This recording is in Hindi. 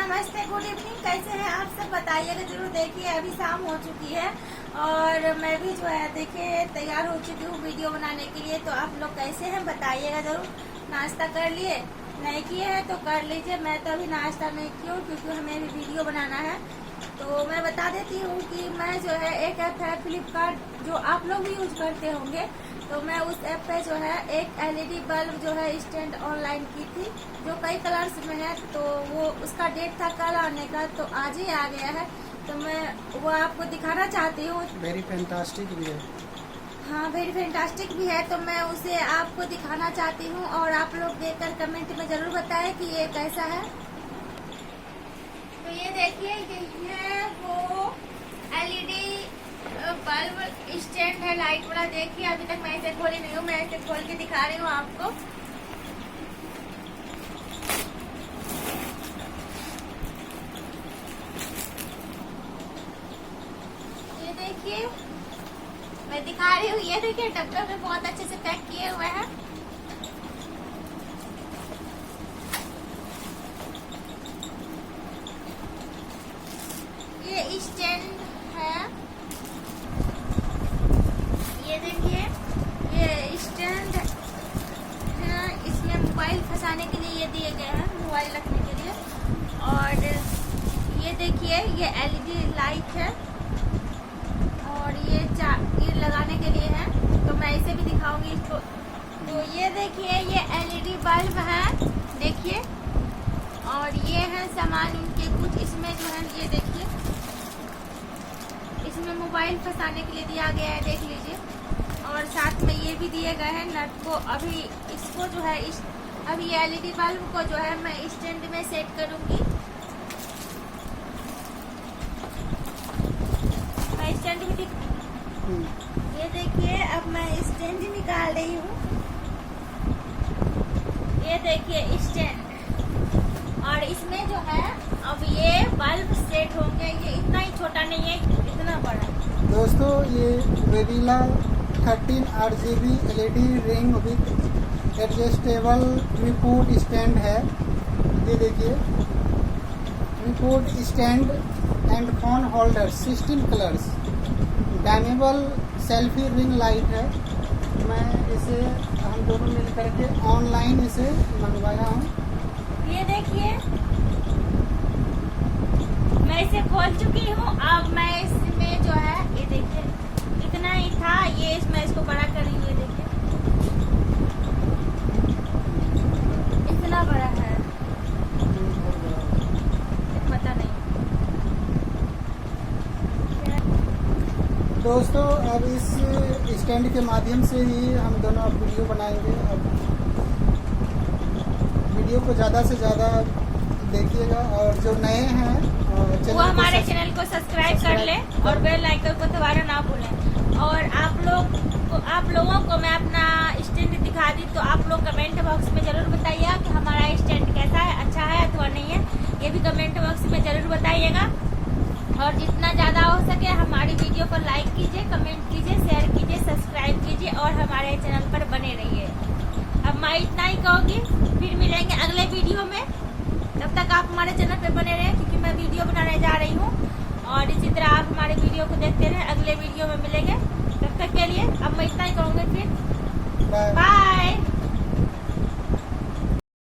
नमस्ते, गुड इवनिंग। कैसे हैं आप सब? बताइएगा जरूर। देखिए अभी शाम हो चुकी है और मैं भी जो है देखिए तैयार हो चुकी हूँ वीडियो बनाने के लिए। तो आप लोग कैसे हैं बताइएगा जरूर। नाश्ता कर लिए? नहीं किए हैं तो कर लीजिए। मैं तो अभी नाश्ता नहीं की हूँ क्योंकि हमें अभी वीडियो बनाना है। तो मैं बता देती हूँ कि मैं जो है एक ऐप है फ्लिपकार्ट, जो आप लोग भी यूज करते होंगे। तो मैं उस ऐप पे जो है एक एलईडी बल्ब जो है स्टैंड ऑनलाइन की थी, जो कई कलर्स में है। तो वो उसका डेट था कल आने का, तो आज ही आ गया है। तो मैं वो आपको दिखाना चाहती हूँ। वेरी फैंटास्टिक भी है। हाँ, वेरी फैंटास्टिक भी है। तो मैं उसे आपको दिखाना चाहती हूँ और आप लोग देखकर कमेंट में जरूर बताएं कि ये कैसा है। तो ये देखिए, ये वो एलईडी बल्ब स्टैंड है लाइट वाला। देखिए अभी तक मैं इसे खोली नहीं हूँ, मैं इसे खोल के दिखा रही हूँ आपको। ये देखिए मैं दिखा रही हूँ। ये देखिए डब्बे में बहुत अच्छे से पैक किए हुए हैं। ये स्टैंड है, ये देखिए ये स्टैंड है। इसमें मोबाइल फंसाने के लिए ये दिए गए हैं, मोबाइल रखने के लिए। और ये देखिए ये एलईडी लाइट है और ये लगाने के लिए है। तो मैं इसे भी दिखाऊंगी इसको। तो ये देखिए ये एलईडी बल्ब है, देखिए। और ये है सामान इनके कुछ। इसमें जो है ये देखिए, इसमें मोबाइल फंसाने के लिए दिया गया है, देख लीजिए। और साथ में ये भी दिए गए हैं नट को। अभी इसको जो है अभी ये एलईडी बल्ब को जो है मैं स्टैंड में सेट करूंगी। मैं स्टैंड भी ये देखिए अब मैं स्टैंड निकाल रही हूँ। ये देखिए स्टैंड, और इसमें जो है अब ये बल्ब सेट होंगे। ये इतना ही छोटा नहीं है, इतना बड़ा। दोस्तों ये वेविला 13 RGB LED ring with adjustable tripod stand है। ये देखिए tripod stand and phone holder 16 colours, dimmable selfie ring light है। मैं इसे हम दोनों मिल करके ऑनलाइन इसे मंगवाया हूँ। ये देखिए मैं इसे खोल चुकी हूँ। अब मैं इसमें जो है ये देखिए इतना ही था, ये मैं इसको बड़ा कर रही हूँ। ये देखिए इतना बड़ा है, पता नहीं। दोस्तों अब इस स्टैंड के माध्यम से ही हम दोनों अब वीडियो बनाएंगे। अब वीडियो को ज़्यादा से ज़्यादा देखिएगा और जो नए हैं वो हमारे चैनल को सब्सक्राइब कर ले और बेल आइकन को दबाना ना भूलें। और आप लोगों को मैं अपना स्टैंड दिखा दी, तो आप लोग कमेंट बॉक्स में जरूर बताइएगा कि हमारा स्टैंड कैसा है, अच्छा है अथवा नहीं है। ये भी कमेंट बॉक्स में जरूर बताइएगा। और जितना ज़्यादा हो सके हमारी वीडियो को लाइक कीजिए, कमेंट कीजिए, शेयर कीजिए, सब्सक्राइब कीजिए और हमारे चैनल पर बने रहिए। अब मैं इतना ही कहूँगी, फिर मिलेंगे अगले वीडियो में। तब तक आप हमारे चैनल पर बने रहें क्योंकि मैं वीडियो बनाने जा रही हूँ। और इसी तरह आप हमारे वीडियो को देखते रहें। अगले वीडियो में मिलेंगे, तब तक के लिए अब मैं इतना ही कहूँगी। फिर बाय।